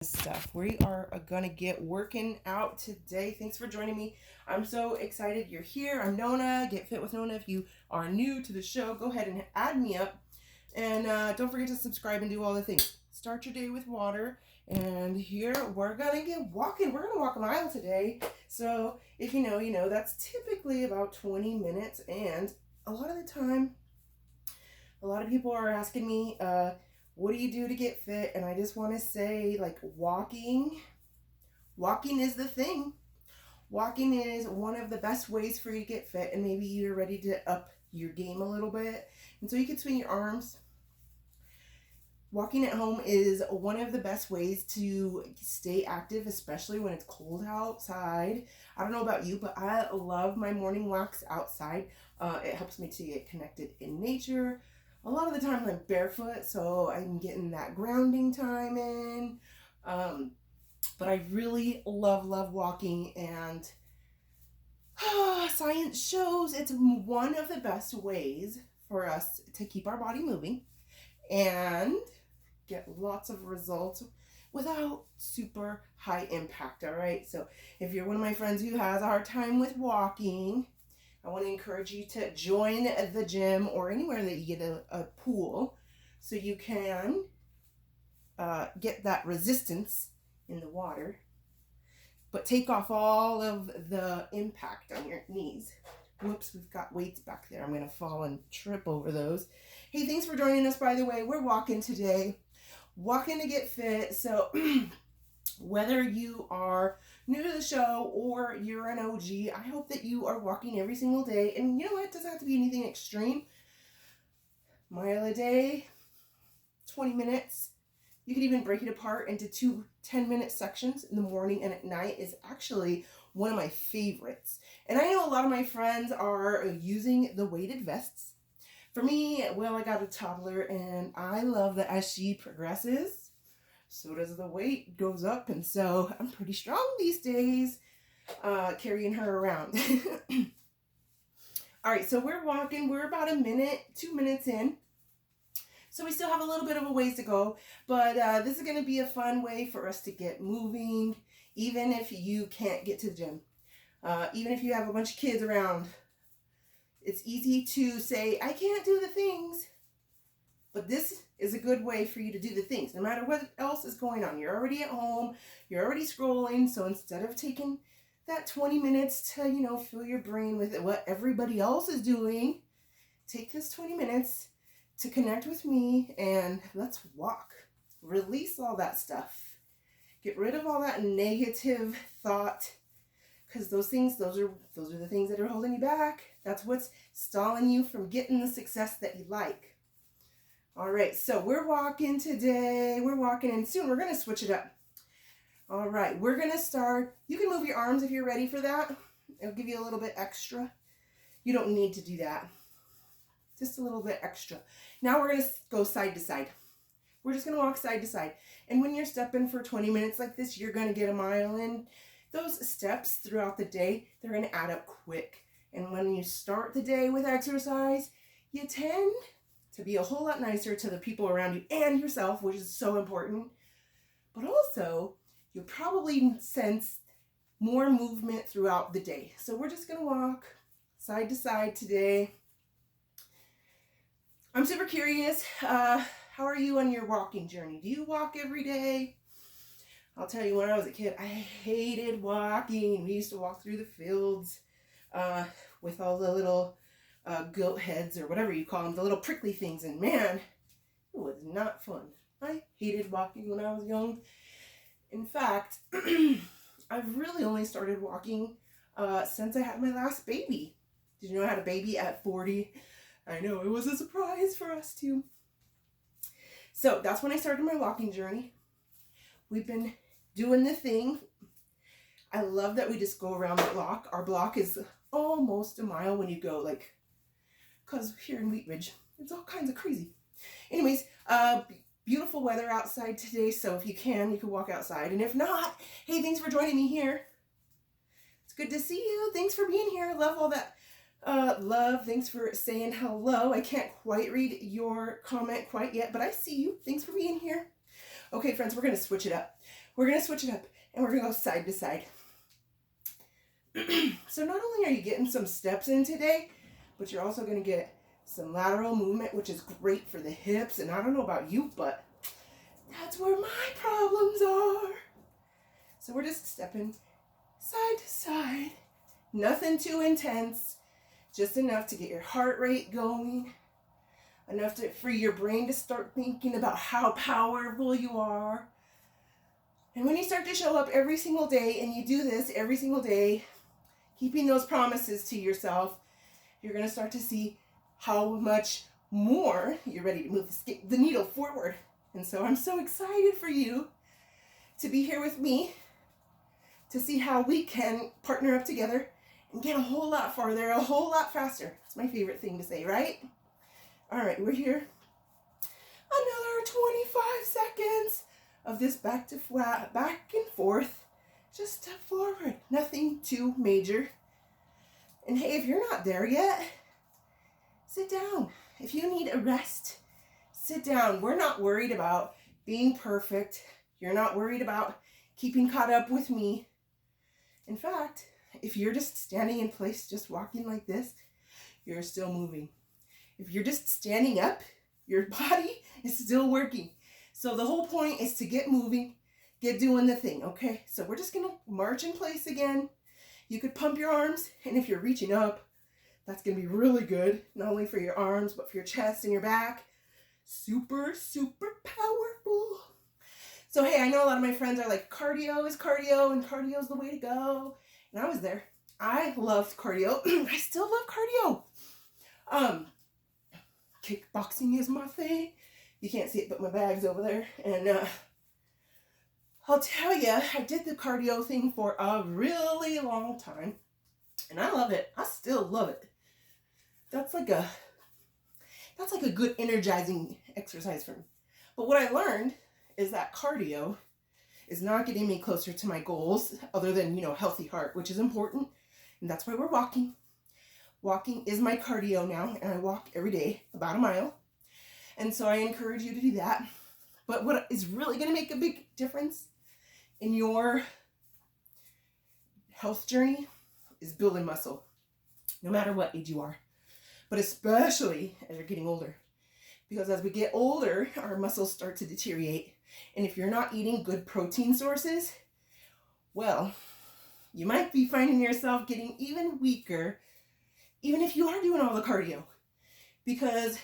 Stuff. We are gonna get working out today. Thanks for joining me. I'm so excited you're here. I'm Nona, Get Fit with Nona. If you are new to the show, go ahead and add me up. And don't forget to subscribe and do all the things. Start your day with water. And here we're gonna get walking. We're gonna walk a mile today. So if you know, you know. That's typically about 20 minutes. And a lot of the time, a lot of people are asking me, what do you do to get fit? And I just want to say, like, walking is the thing. Walking is one of the best ways for you to get fit, and maybe you're ready to up your game a little bit. And so you can swing your arms. Walking at home is one of the best ways to stay active, especially when it's cold outside. I don't know about you, but I love my morning walks outside. It helps me to get connected in nature. A lot of the time I'm barefoot, so I'm getting that grounding time in. But I really love walking, and science shows it's one of the best ways for us to keep our body moving and get lots of results without super high impact. All right, so if you're one of my friends who has a hard time with walking, I want to encourage you to join the gym or anywhere that you get a pool so you can get that resistance in the water, but take off all of the impact on your knees. Whoops, we've got weights back there. I'm going to fall and trip over those. Hey, thanks for joining us, by the way. We're walking today. Walking to get fit. So whether you are new to the show or you're an OG, I hope that you are walking every single day. And you know what? It doesn't have to be anything extreme. Mile a day, 20 minutes. You could even break it apart into 2 10-minute sections in the morning and at night is actually one of my favorites. And I know a lot of my friends are using the weighted vests. For me, well, I got a toddler and I love that as she progresses, so does the weight goes up. And so I'm pretty strong these days carrying her around. All right, so we're walking. We're about 2 minutes in. So we still have a little bit of a ways to go, but this is going to be a fun way for us to get moving, even if you can't get to the gym. Even if you have a bunch of kids around, it's easy to say, I can't do the things, but this is a good way for you to do the things, no matter what else is going on. You're already at home, you're already scrolling, so instead of taking that 20 minutes to, fill your brain with what everybody else is doing, take this 20 minutes to connect with me and let's walk. Release all that stuff. Get rid of all that negative thought, because those are the things that are holding you back. That's what's stalling you from getting the success that you like. All right, so we're walking today. We're walking, and soon we're going to switch it up. All right, we're going to start. You can move your arms if you're ready for that. It'll give you a little bit extra. You don't need to do that. Just a little bit extra. Now we're going to go side to side. We're just going to walk side to side. And when you're stepping for 20 minutes like this, you're going to get a mile in. Those steps throughout the day, they're going to add up quick. And when you start the day with exercise, you tend to be a whole lot nicer to the people around you and yourself, which is so important. But also, you'll probably sense more movement throughout the day. So we're just going to walk side to side today. I'm super curious, how are you on your walking journey? Do you walk every day? I'll tell you, when I was a kid, I hated walking. We used to walk through the fields with all the little goat heads or whatever you call them, the little prickly things. And man, it was not fun. I hated walking when I was young. In fact, I've really only started walking since I had my last baby. Did you know I had a baby at 40? I know, it was a surprise for us too. So that's when I started my walking journey. We've been doing the thing. I love that we just go around the block. Our block is almost a mile when you go, because here in Wheat Ridge, it's all kinds of crazy. Anyways, beautiful weather outside today, so if you can walk outside. And if not, hey, thanks for joining me here. It's good to see you. Thanks for being here. I love all that. Love, thanks for saying hello. I can't quite read your comment quite yet, but I see you. Thanks for being here. Okay, friends, we're going to switch it up. we're going to switch it up and we're going to go side to side. So not only are you getting some steps in today, but you're also going to get some lateral movement, which is great for the hips. And I don't know about you, but that's where my problems are. So we're just stepping side to side. Nothing too intense, just enough to get your heart rate going, enough for your brain to start thinking about how powerful you are. And when you start to show up every single day, and you do this every single day, keeping those promises to yourself, you're going to start to see how much more you're ready to move the needle forward. And so I'm so excited for you to be here with me to see how we can partner up together and get a whole lot farther, a whole lot faster. That's my favorite thing to say, right? All right, we're here. Another 25 seconds of this back and forth. Just step forward. Nothing too major. And hey, if you're not there yet, sit down. If you need a rest, sit down. We're not worried about being perfect. You're not worried about keeping caught up with me. In fact, if you're just standing in place, just walking like this, you're still moving. If you're just standing up, your body is still working. So the whole point is to get moving, get doing the thing, okay? So we're just gonna march in place again. You could pump your arms, and if you're reaching up, that's gonna be really good, not only for your arms, but for your chest and your back. Super, super powerful. So hey, I know a lot of my friends are like, cardio is cardio, and cardio is the way to go. And I was there. I loved cardio. I still love cardio. Kickboxing is my thing. You can't see it, but my bag's over there. And I'll tell you, I did the cardio thing for a really long time. And I love it. I still love it. That's like a good energizing exercise for me. But what I learned is that cardio is not getting me closer to my goals, other than, healthy heart, which is important. And that's why we're walking. Walking is my cardio now, and I walk every day, about a mile. And so I encourage you to do that. But what is really going to make a big difference in your health journey is building muscle, no matter what age you are, but especially as you're getting older. Because as we get older, our muscles start to deteriorate. And if you're not eating good protein sources, well, you might be finding yourself getting even weaker, even if you are doing all the cardio. Because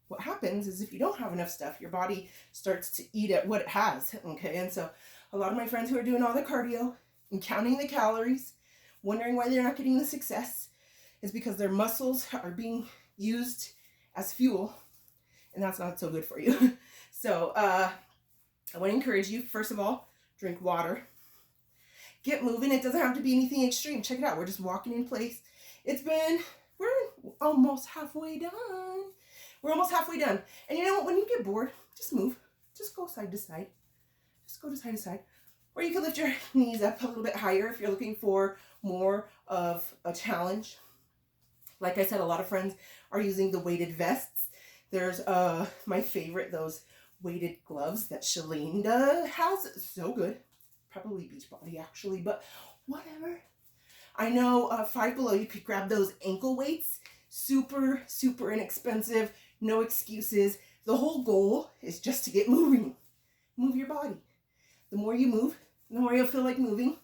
what happens is if you don't have enough stuff, your body starts to eat at what it has, okay? And so a lot of my friends who are doing all the cardio and counting the calories, wondering why they're not getting the success, is because their muscles are being used as fuel, and that's not so good for you. So I want to encourage you, first of all, drink water. Get moving. It doesn't have to be anything extreme. Check it out. We're just walking in place. We're almost halfway done. We're almost halfway done. And you know what? When you get bored, just move. Just go side to side. Just go to side to side. Or you can lift your knees up a little bit higher if you're looking for more of a challenge. Like I said, a lot of friends are using the weighted vests. There's my favorite, those weighted gloves that Shalinda has. So good. Probably Beachbody actually, but whatever. I know Five Below, you could grab those ankle weights. Super, super inexpensive. No excuses. The whole goal is just to get moving. Move your body. The more you move, the more you'll feel like moving.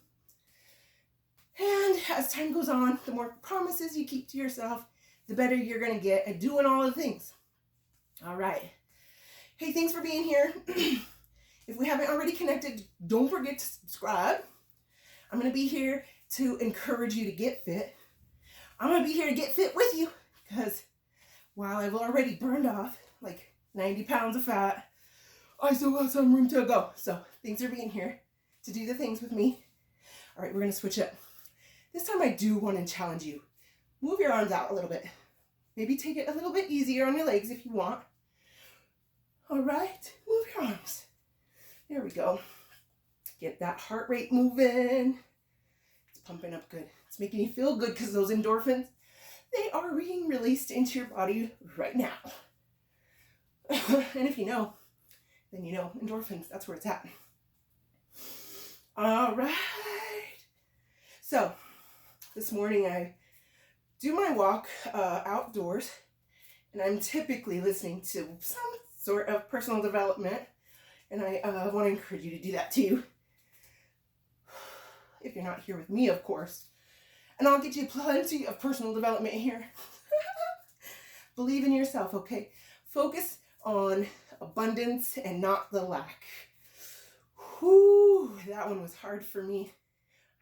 And as time goes on, the more promises you keep to yourself, the better you're going to get at doing all the things. All right. Hey, thanks for being here. If we haven't already connected, don't forget to subscribe. I'm going to be here to encourage you to get fit. I'm going to be here to get fit with you because while I've already burned off like 90 pounds of fat, I still got some room to go. So thanks for being here to do the things with me. All right, we're going to switch up. This time I do want to challenge you. Move your arms out a little bit. Maybe take it a little bit easier on your legs if you want. All right, move your arms. There we go. Get that heart rate moving. It's pumping up good. It's making you feel good because those endorphins, they are being released into your body right now. And if you know, then you know, endorphins, that's where it's at. right. So this morning I do my walk outdoors, and I'm typically listening to some sort of personal development, and I want to encourage you to do that too. If you're not here with me, of course. And I'll get you plenty of personal development here. Believe in yourself, okay? Focus on abundance and not the lack. Whew, that one was hard for me.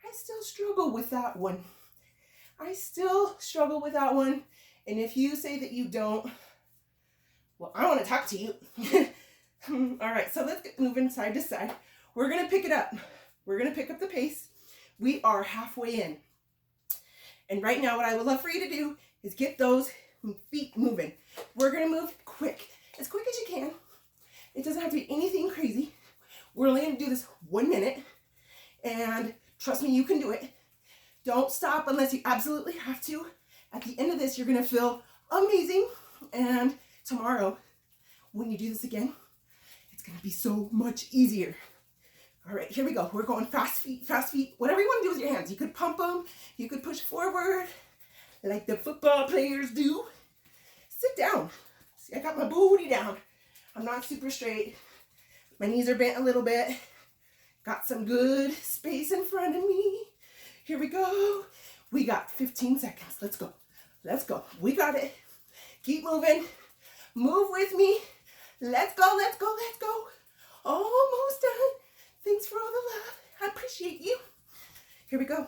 I still struggle with that one. And if you say that you don't, well, I want to talk to you. All right, so let's get moving side to side. We're going to pick it up. We're going to pick up the pace. We are halfway in. And right now, what I would love for you to do is get those feet moving. We're going to move as quick as you can. It doesn't have to be anything crazy. We're only going to do this 1 minute. And trust me, you can do it. Don't stop unless you absolutely have to. At the end of this, you're going to feel amazing. And tomorrow, when you do this again, it's going to be so much easier. All right, here we go. We're going fast feet, whatever you want to do with your hands. You could pump them. You could push forward like the football players do. Sit down. See, I got my booty down. I'm not super straight. My knees are bent a little bit. Got some good space in front of me. Here we go. We got 15 seconds. Let's go. Let's go. We got it. Keep moving. Move with me. Let's go, let's go, let's go. Almost done. Thanks for all the love. I appreciate you. Here we go.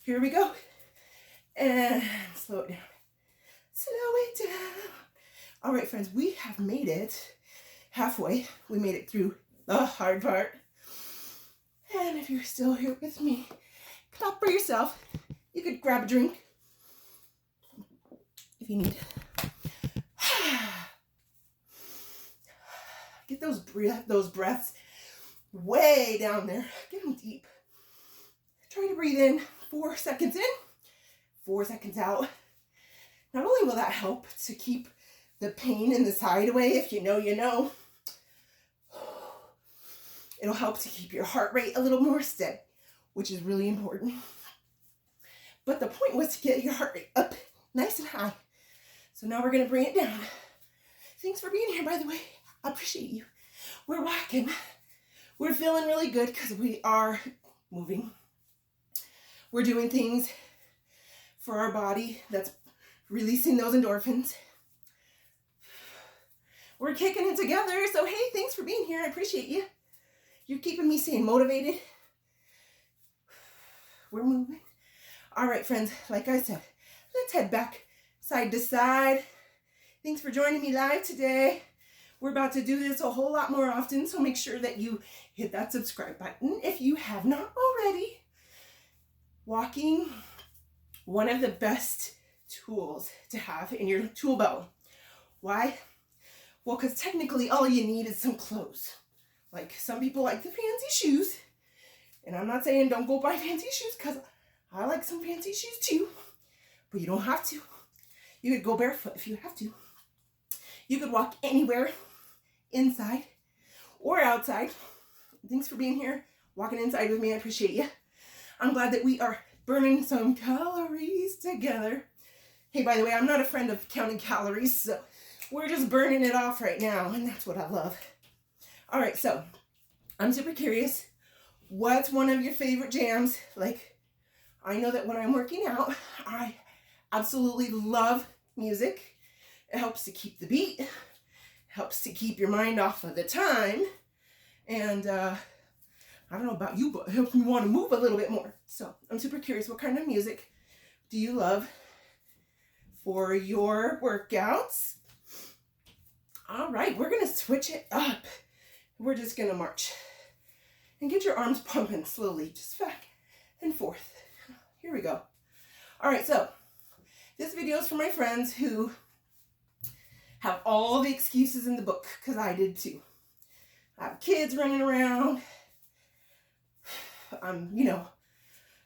Here we go. And slow it down. Slow it down. All right, friends, we have made it halfway. We made it through the hard part. And if you're still here with me, clap for yourself. You could grab a drink if you need. Get those breaths way down there. Get them deep. Try to breathe in 4 seconds in, 4 seconds out. Not only will that help to keep the pain in the side away, if you know, you know. It'll help to keep your heart rate a little more steady, which is really important. But the point was to get your heart rate up nice and high. So now we're going to bring it down. Thanks for being here, by the way. I appreciate you. We're walking. We're feeling really good because we are moving. We're doing things for our body that's releasing those endorphins. We're kicking it together. So, hey, thanks for being here. I appreciate you. You're keeping me staying motivated. We're moving. All right, friends, like I said, let's head back side to side. Thanks for joining me live today. We're about to do this a whole lot more often, so make sure that you hit that subscribe button if you have not already. Walking, one of the best tools to have in your tool belt. Why? Well, because technically all you need is some clothes. Like some people like the fancy shoes, and I'm not saying don't go buy fancy shoes because I like some fancy shoes too, but you don't have to. You could go barefoot if you have to. You could walk anywhere, inside or outside. Thanks for being here, walking inside with me. I appreciate you. I'm glad that we are burning some calories together. Hey, by the way, I'm not a friend of counting calories, so we're just burning it off right now, and that's what I love. All right, so I'm super curious. What's one of your favorite jams? Like, I know that when I'm working out, I absolutely love music. It helps to keep the beat, helps to keep your mind off of the time, and I don't know about you, but it helps me want to move a little bit more. So I'm super curious, what kind of music do you love for your workouts? All right, we're going to switch it up. We're just going to march and get your arms pumping slowly, just back and forth. Here we go. All right, so this video is for my friends who have all the excuses in the book, because I did too. I have kids running around. I'm,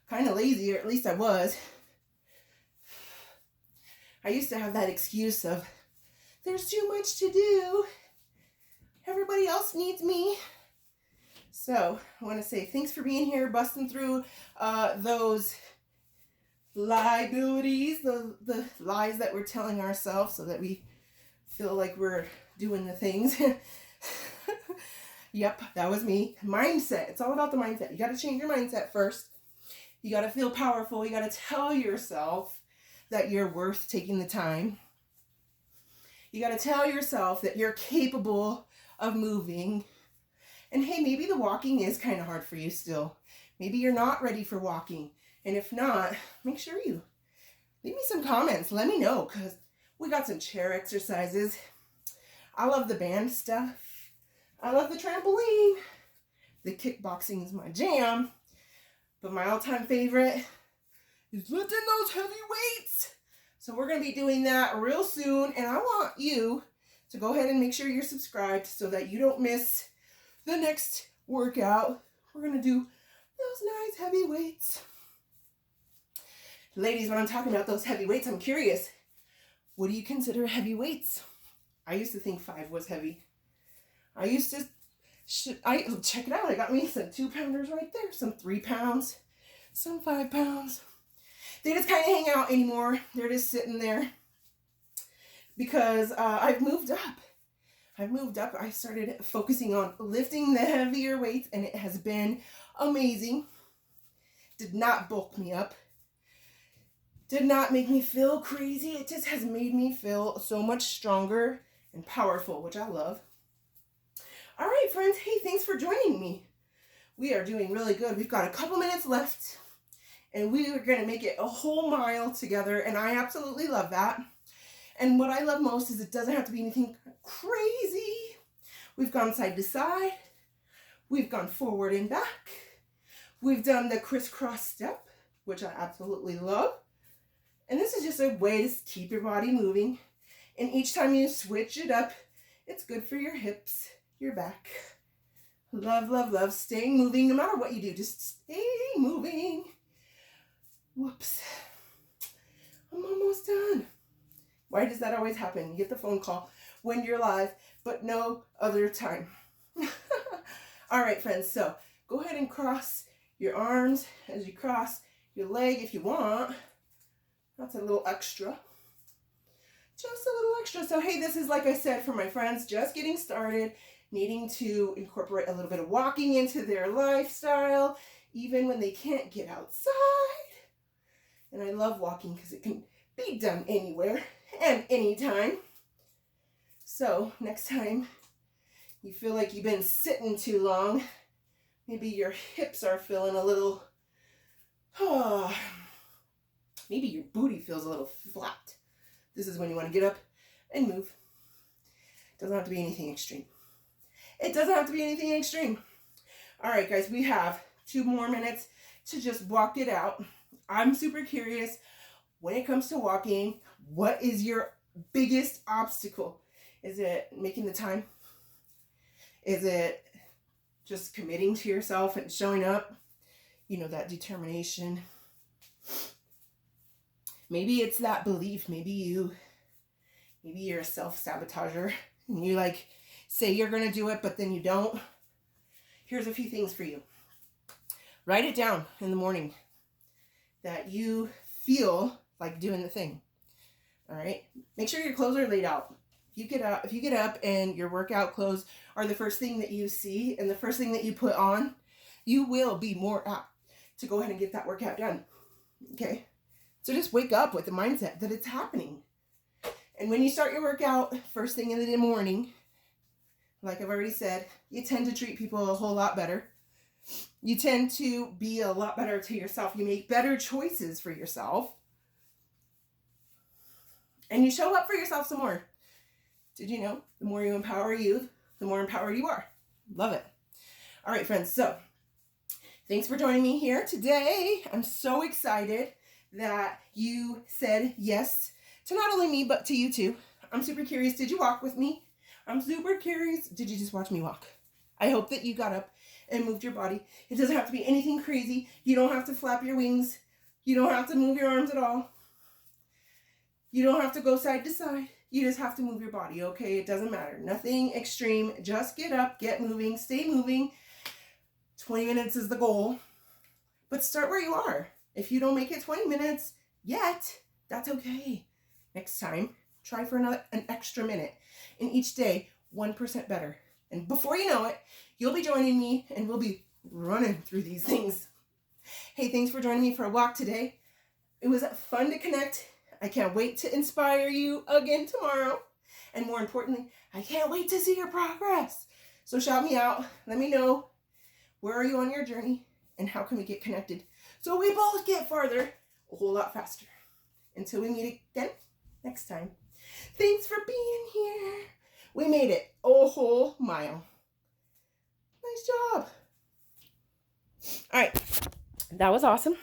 kind of lazy, or at least I was. I used to have that excuse of, there's too much to do. Everybody else needs me. So I want to say thanks for being here, busting through those liabilities, the lies that we're telling ourselves so that we feel like we're doing the things. Yep, that was me. Mindset. It's all about the mindset. You got to change your mindset first. You got to feel powerful. You got to tell yourself that you're worth taking the time. You got to tell yourself that you're capable of moving. And hey, maybe the walking is kind of hard for you still. Maybe you're not ready for walking. And if not, make sure you leave me some comments. Let me know, because we got some chair exercises. I love the band stuff. I love the trampoline. The kickboxing is my jam. But my all-time favorite is lifting those heavy weights. So we're going to be doing that real soon. And I want you to go ahead and make sure you're subscribed so that you don't miss the next workout. We're going to do those nice heavy weights. Ladies, when I'm talking about those heavy weights, I'm curious. What do you consider heavy weights? I used to think 5 was heavy. I used to, check it out. I got me some 2-pounders right there. Some 3 pounds, some 5 pounds. They just kind of hang out anymore. They're just sitting there because I've moved up. I started focusing on lifting the heavier weights, and it has been amazing. Did not bulk me up. Did not make me feel crazy. It just has made me feel so much stronger and powerful, which I love. All right, friends. Hey, thanks for joining me. We are doing really good. We've got a couple minutes left, and we are going to make it a whole mile together, and I absolutely love that. And what I love most is it doesn't have to be anything crazy. We've gone side to side. We've gone forward and back. We've done the crisscross step, which I absolutely love. And this is just a way to keep your body moving. And each time you switch it up, it's good for your hips, your back. Love, love, love staying moving no matter what you do. Just stay moving. Whoops. I'm almost done. Why does that always happen? You get the phone call when you're live, but no other time. All right, friends. So go ahead and cross your arms as you cross your leg if you want. That's a little extra. Just a little extra. So, hey, this is, like I said, for my friends just getting started, needing to incorporate a little bit of walking into their lifestyle, even when they can't get outside. And I love walking because it can be done anywhere and anytime. So, next time you feel like you've been sitting too long, maybe your hips are feeling a little, maybe your booty feels a little flat. This is when you want to get up and move. Doesn't have to be anything extreme. It doesn't have to be anything extreme. All right, guys, we have 2 more minutes to just walk it out. I'm super curious, when it comes to walking, what is your biggest obstacle? Is it making the time? Is it just committing to yourself and showing up? You know, that determination. Maybe it's that belief. Maybe you're a self-sabotager and you like say you're going to do it, but then you don't. Here's a few things for you. Write it down in the morning that you feel like doing the thing. All right. Make sure your clothes are laid out. If you get up and your workout clothes are the first thing that you see and the first thing that you put on, you will be more apt to go ahead and get that workout done. Okay. So just wake up with the mindset that it's happening. And when you start your workout first thing in the morning, like I've already said, you tend to treat people a whole lot better. You tend to be a lot better to yourself. You make better choices for yourself. And you show up for yourself some more. Did you know? The more you empower you, the more empowered you are. Love it. All right, friends. So thanks for joining me here today. I'm so excited that you said yes to not only me, but to you too. I'm super curious. Did you walk with me? I'm super curious. Did you just watch me walk? I hope that you got up and moved your body. It doesn't have to be anything crazy. You don't have to flap your wings. You don't have to move your arms at all. You don't have to go side to side. You just have to move your body, okay? It doesn't matter. Nothing extreme. Just get up, get moving, stay moving. 20 minutes is the goal, but start where you are. If you don't make it 20 minutes yet, that's okay. Next time, try for an extra minute. And each day, 1% better. And before you know it, you'll be joining me and we'll be running through these things. Hey, thanks for joining me for a walk today. It was fun to connect. I can't wait to inspire you again tomorrow. And more importantly, I can't wait to see your progress. So shout me out. Let me know, where are you on your journey and how can we get connected so we both get farther a whole lot faster. Until we meet again next time. Thanks for being here. We made it a whole mile. Nice job. All right. That was awesome.